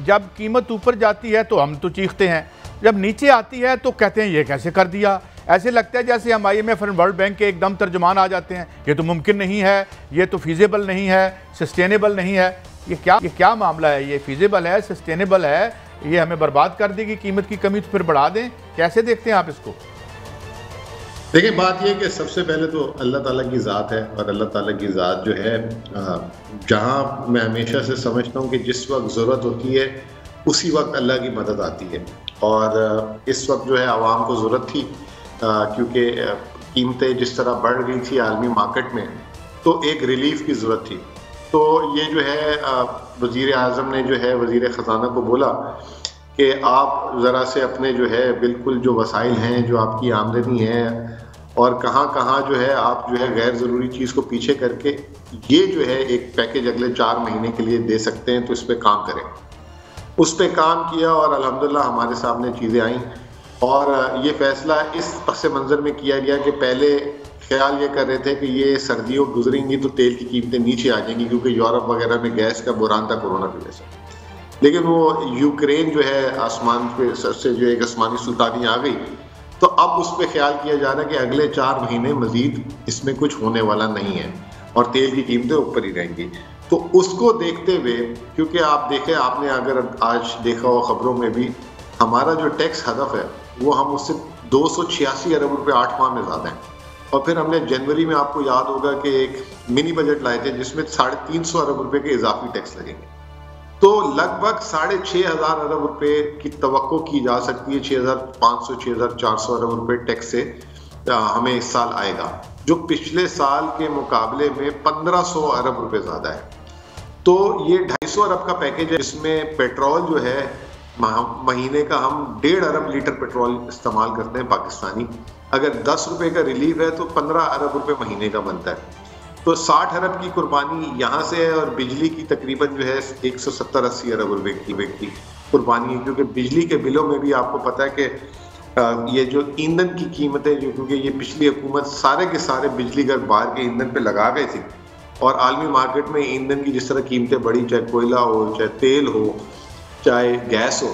जब कीमत ऊपर जाती है तो हम तो चीखते हैं, जब नीचे आती है तो कहते हैं ये कैसे कर दिया। ऐसे लगता है जैसे हम IMF और वर्ल्ड बैंक के एकदम तर्जुमान आ जाते हैं, ये तो मुमकिन नहीं है, ये तो फीजेबल नहीं है, सस्टेनेबल नहीं है। ये क्या मामला है? ये फीजेबल है, सस्टेनेबल है, ये हमें बर्बाद कर देगी, कीमत की कमी तो फिर बढ़ा दें। कैसे देखते हैं आप इसको? देखिए, बात यह कि सबसे पहले तो अल्लाह ताला की ज़ात है, और अल्लाह ताला की ज़ात जो है, जहाँ मैं हमेशा से समझता हूँ कि जिस वक्त ज़रूरत होती है उसी वक्त अल्लाह की मदद आती है। और इस वक्त जो है आवाम को ज़रूरत थी, क्योंकि कीमतें जिस तरह बढ़ गई थी आलमी मार्केट में, तो एक रिलीफ की ज़रूरत थी। तो ये जो है वज़ीर आज़म ने जो है वज़ीर ख़जाना को बोला कि आप ज़रा से अपने जो है बिल्कुल जो वसाइल हैं, जो आपकी आमदनी है, और कहाँ कहाँ जो है आप जो है गैर ज़रूरी चीज़ को पीछे करके ये जो है एक पैकेज अगले 4 महीने के लिए दे सकते हैं, तो इस पर काम करें। उस पर काम किया और अल्हम्दुलिल्लाह हमारे सामने चीज़ें आईं, और ये फ़ैसला इस पस मंज़र में किया गया कि पहले ख्याल ये कर रहे थे कि ये सर्दियों गुजरेंगी तो तेल की कीमतें नीचे आ जाएंगी, क्योंकि यूरोप वगैरह में गैस का बुरान था कोरोना की वजह से। लेकिन वो यूक्रेन जो है आसमान पे से जो एक आसमानी सुल्तानी आ गई, तो अब उस पर ख्याल किया जा रहा है कि अगले 4 महीने मजीद इसमें कुछ होने वाला नहीं है और तेल की कीमतें ऊपर ही रहेंगी। तो उसको देखते हुए, क्योंकि आप देखें, आपने अगर आज देखा हो खबरों में भी, हमारा जो टैक्स हदफ है वो हम उससे 286 अरब रुपये 8 माह में ज़्यादा हैं। और फिर हमने जनवरी में, आपको याद होगा कि एक मिनी बजट लाए थे जिसमें 350 अरब रुपये के इजाफी टैक्स लगेंगे। तो लगभग 6500 अरब रुपए की तवक्को की जा सकती है। 6500 6400 अरब रुपए टैक्स से हमें इस साल आएगा, जो पिछले साल के मुकाबले में 1500 अरब रुपए ज्यादा है। तो ये 250 अरब का पैकेज है, जिसमें पेट्रोल जो है महीने का हम 1.5 अरब लीटर पेट्रोल इस्तेमाल करते हैं पाकिस्तानी। अगर 10 रुपए का रिलीफ है तो 15 अरब रुपए महीने का बनता है। तो 60 अरब की कुर्बानी यहाँ से है, और बिजली की तकरीबन जो है 170-80 अरब रुपए की कुर्बानी है, क्योंकि बिजली के बिलों में भी आपको पता है कि ये जो ईंधन की कीमतें, जो क्योंकि ये पिछली हुकूमत सारे के सारे बिजली घर बाहर के ईंधन पे लगा गए थी, और आलमी मार्केट में ईंधन की जिस तरह कीमतें बढ़ी, चाहे कोयला हो, चाहे तेल हो, चाहे गैस हो,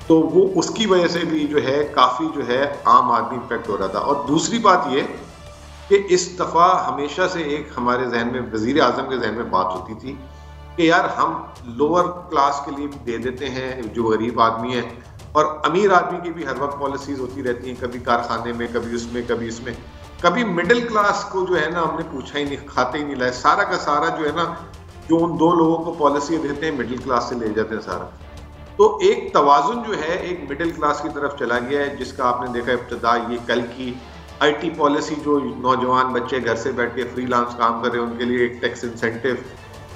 तो वो उसकी वजह से भी जो है काफ़ी जो है आम आदमी इम्पेक्ट हो रहा था। और दूसरी बात ये कि इस दफ़ा हमेशा से एक हमारे जहन में, वज़ीर आज़म के जहन में बात होती थी कि यार हम लोअर क्लास के लिए भी दे देते हैं, जो गरीब आदमी है, और अमीर आदमी की भी हर वक्त पॉलिसीज़ होती रहती हैं, कभी कारखाने में, कभी उसमें, कभी इसमें। कभी मिडिल क्लास को जो है ना हमने पूछा ही नहीं, खाते ही नहीं लाए। सारा का सारा जो है ना, जो उन 2 लोगों को पॉलिसी देते हैं, मिडिल क्लास से ले जाते हैं सारा। तो एक तवाज़ुन जो है एक मिडिल क्लास की तरफ चला गया है, जिसका आपने देखा इब्तिदा ये कल की IT पॉलिसी, जो नौजवान बच्चे घर से बैठ के फ्रीलांस काम कर रहे हैं उनके लिए एक टैक्स इंसेंटिव,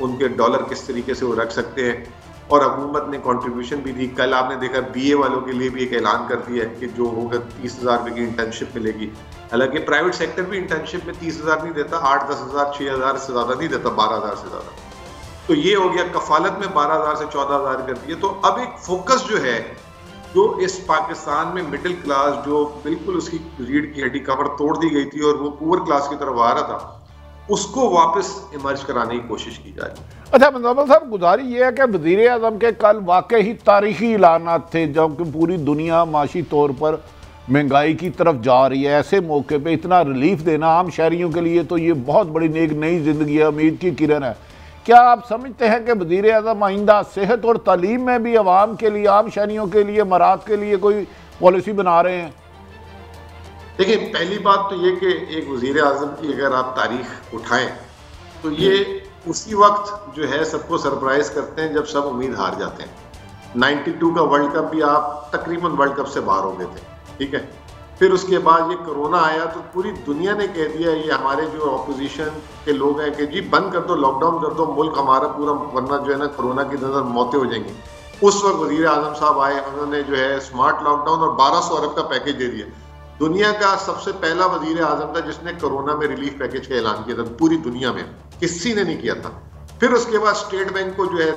उनके डॉलर किस तरीके से वो रख सकते हैं, और हुकूमत ने कंट्रीब्यूशन भी दी। कल आपने देखा BA वालों के लिए भी एक ऐलान कर दिया है कि जो होगा 30,000 रुपये की इंटर्नशिप मिलेगी। हालांकि प्राइवेट सेक्टर भी इंटर्नशिप में 30,000 नहीं देता, 8-10 हज़ार 6,000 से ज़्यादा नहीं देता, 12,000 से ज़्यादा। तो ये हो गया, कफालत में 12,000 से 14,000 कर दिए। तो अब एक फोकस जो है, जो इस पाकिस्तान में मिडिल क्लास, जो बिल्कुल उसकी रीढ़ की हड्डी कमर तोड़ दी गई थी और वो पुअर क्लास की तरफ आ रहा था, उसको वापस इमर्ज कराने की कोशिश की जा रही है। अच्छा मुजम्मिल साहब, गुजारिश ये है कि वज़ीर आज़म के कल वाकई ही तारीखी ऐलानात थे, जबकि पूरी दुनिया माशी तौर पर महंगाई की तरफ जा रही है। ऐसे मौके पे इतना रिलीफ देना आम शहरियों के लिए तो ये बहुत बड़ी एक नई जिंदगी है, उम्मीद की किरण है। क्या आप समझते हैं कि वज़ीर आज़म आइंदा सेहत और तालीम में भी आवाम के लिए, आम शहरियों के लिए, मराद के लिए कोई पॉलिसी बना रहे हैं? देखिए, पहली बात तो ये कि एक वज़ीर आज़म की अगर आप तारीख उठाएं तो ये उसी वक्त जो है सबको सरप्राइज करते हैं जब सब उम्मीद हार जाते हैं। 92 का वर्ल्ड कप भी आप तकरीबन वर्ल्ड कप से बाहर हो गए थे, ठीक है। फिर उसके बाद ये कोरोना आया तो पूरी दुनिया ने कह दिया, ये हमारे जो ऑपोजिशन के लोग हैं, कि जी बंद कर दो, लॉकडाउन कर दो, मुल्क हमारा पूरा, वरना जो है ना कोरोना की नजर मौतें हो जाएंगी। उस वक्त वज़ीर आज़म साहब आए, उन्होंने जो है स्मार्ट लॉकडाउन और 1200 अरब का पैकेज दे दिया। दुनिया का सबसे पहला वज़ीर आज़म था जिसने कोरोना में रिलीफ पैकेज का ऐलान किया था, पूरी दुनिया में किसी ने नहीं किया था। फिर उसके बाद स्टेट बैंक को जो है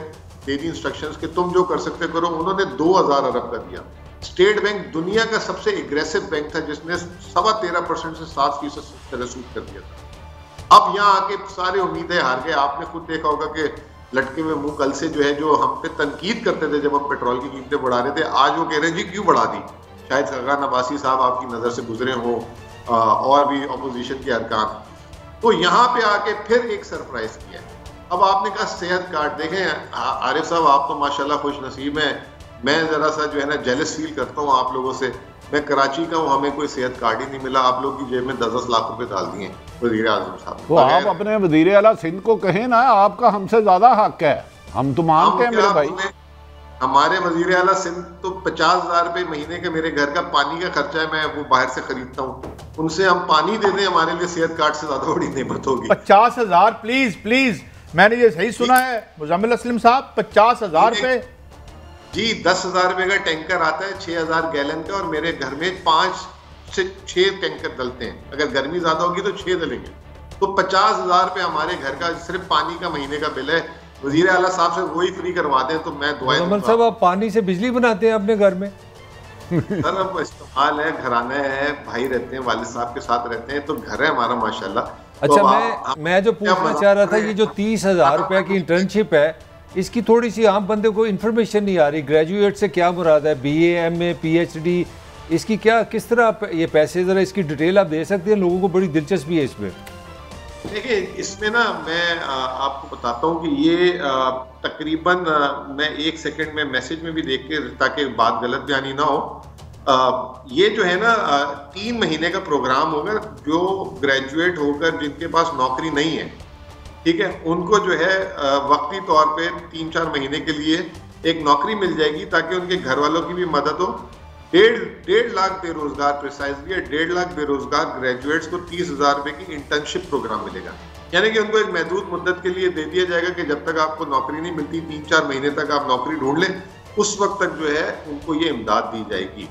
दे दी इंस्ट्रक्शंस कि तुम जो कर सकते करो, उन्होंने 2000 अरब का दिया। स्टेट बैंक दुनिया का सबसे एग्रेसिव बैंक था जिसने 13.25% से 7% सूद कर दिया था। अब यहाँ आके सारे उम्मीदें हार गए। आपने खुद देखा होगा कि लटके हुए मुंह कल से जो है, जो हम पे तनकीद करते थे जब हम पेट्रोल की कीमतें बढ़ा रहे थे, आज वो कह रहे हैं जी क्यों बढ़ा दी। शायद खगान अब्बासी साहब आपकी नज़र से गुजरे हों और भी अपोजिशन के अरकान। तो यहाँ पे आके फिर एक सरप्राइज किया। अब आपने कहा सेहत कार्ड, देखें आरिफ साहब आप तो माशाल्लाह खुश नसीब हैं, मैं जरा सा जो है ना जेलस फील करता हूँ आप लोगों से। मैं कराची का हूँ, हमें कोई सेहत कार्ड ही नहीं मिला। आप लोग की जेब में 10-10 लाख रुपए डाल दिए वजीर आजम साहब। तो आप अपने वजीर आला सिंध को कहें ना, आपका हमसे ज्यादा हक है, हम तो मानते हैं मेरे भाई। हमारे वजीर आला सिंध तो 50,000 रुपए महीने के मेरे घर का पानी का खर्चा है, मैं वो बाहर से खरीदता हूँ, उनसे हम पानी दे दें हमारे लिए सेहत कार्ड से ज्यादा बड़ी नेमत होगी। 50,000 प्लीज प्लीज, मैंने ये सही सुना है मुजम्मिल असलम साहब? 50,000 रुपए जी। 10,000 रुपए का टैंकर आता है 6,000 गैलन का, और मेरे घर में 5 से 6 टैंकर डलते हैं। अगर गर्मी ज्यादा होगी तो 6 डलेंगे। तो 50,000 रुपए हमारे घर का सिर्फ पानी का महीने का बिल है। वजीर आला साहब से वही फ्री करवा दें तो मैं दुआएं दूंगा। साहब आप पानी से बिजली बनाते हैं अपने घर में? सर अब इस्तेमाल है, घराना है, भाई रहते हैं, वालिद साहब के साथ रहते हैं, तो घर है हमारा माशाल्लाह। अच्छा, मैं जो पूछना चाह रहा था, ये जो 30,000 रुपए की इंटर्नशिप है, इसकी थोड़ी सी आम बंदे को इन्फॉर्मेशन नहीं आ रही। ग्रेजुएट से क्या मुराद है? BA, MA, PhD, इसकी क्या, किस तरह ये पैसे, जरा इसकी डिटेल आप दे सकते हैं? लोगों को बड़ी दिलचस्पी है इसमें। देखिए इसमें ना मैं आपको बताता हूँ कि ये तकरीबन मैं 1 सेकंड में मैसेज में भी देख के, ताकि बात गलत बयानी ना हो, ये जो है ना 3 महीने का प्रोग्राम होगा। जो ग्रेजुएट होकर जिनके पास नौकरी नहीं है, ठीक है, उनको जो है वक्ती तौर पे 3-4 महीने के लिए एक नौकरी मिल जाएगी, ताकि उनके घर वालों की भी मदद हो। 1.5 लाख बेरोजगार, प्रिसाइजली 1.5 लाख बेरोजगार ग्रेजुएट्स को 30,000 रुपए की इंटर्नशिप प्रोग्राम मिलेगा। यानी कि उनको एक महदूद मुद्दत के लिए दे दिया जाएगा कि जब तक आपको नौकरी नहीं मिलती, 3-4 महीने तक आप नौकरी ढूंढ लें, उस वक्त तक जो है उनको ये इमदाद दी जाएगी।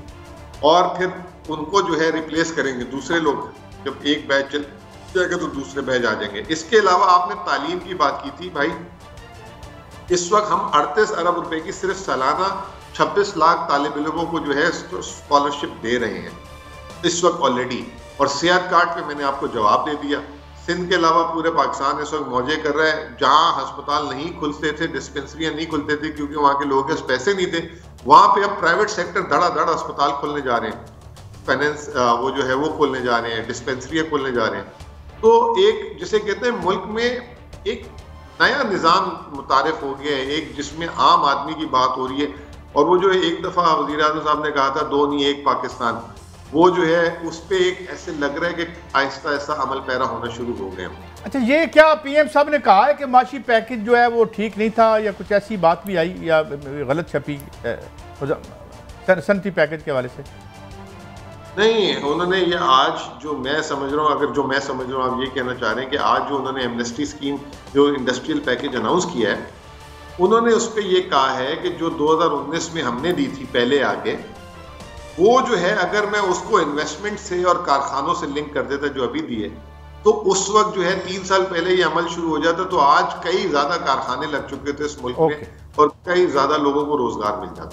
और फिर उनको जो है रिप्लेस करेंगे दूसरे लोग। जब एक बैच चल जाएगा तो दूसरे बैच आ जाएंगे। इसके अलावा आपने तालीम की बात की थी भाई, इस वक्त हम 38 अरब रुपए की सिर्फ सालाना 26 लाख तालिब इल्मों को जो है स्कॉलरशिप दे रहे हैं इस वक्त ऑलरेडी। और सेहत कार्ड पे मैंने आपको जवाब दे दिया। सिंध के अलावा पूरे पाकिस्तान इस वक्त मौजे कर रहा है। जहां अस्पताल नहीं खुलते थे, डिस्पेंसरियां नहीं खुलते थे क्योंकि वहां के लोगों के पास पैसे नहीं थे, वहां पे अब प्राइवेट सेक्टर धड़ाधड़ अस्पताल खोलने जा रहे हैं, फाइनेंस वो जो है वो खोलने जा रहे हैं, डिस्पेंसरियां खोलने जा रहे हैं। तो एक जिसे कहते हैं मुल्क में एक नया निज़ाम मुतारिफ हो गया है, एक जिसमें आम आदमी की बात हो रही है। और वो जो है एक दफ़ा वज़ीर आज़म साहब ने कहा था 2 नहीं 1 पाकिस्तान, वो जो है उस पर एक ऐसे लग रहा है कि आहिस्ता आहिस्ता अमल पैरा होना शुरू हो गए। अच्छा, ये क्या PM साहब ने कहा है कि माशी पैकेज जो है वो ठीक नहीं था, या कुछ ऐसी बात भी आई, या गलत छपी सनती पैकेज के हवाले से? नहीं, उन्होंने ये आज जो मैं समझ रहा हूँ, अगर जो मैं समझ रहा हूँ आप ये कहना चाह रहे हैं कि आज जो उन्होंने एमनेस्टी स्कीम, जो इंडस्ट्रियल पैकेज अनाउंस किया है, उन्होंने उस पर यह कहा है कि जो 2019 में हमने दी थी पहले आगे, वो जो है अगर मैं उसको इन्वेस्टमेंट से और कारखानों से लिंक कर देता जो अभी दिए, तो उस वक्त जो है 3 साल पहले ये अमल शुरू हो जाता, तो आज कई ज्यादा कारखाने लग चुके थे इस मुल्क में और कई ज्यादा लोगों को रोजगार मिल जाता।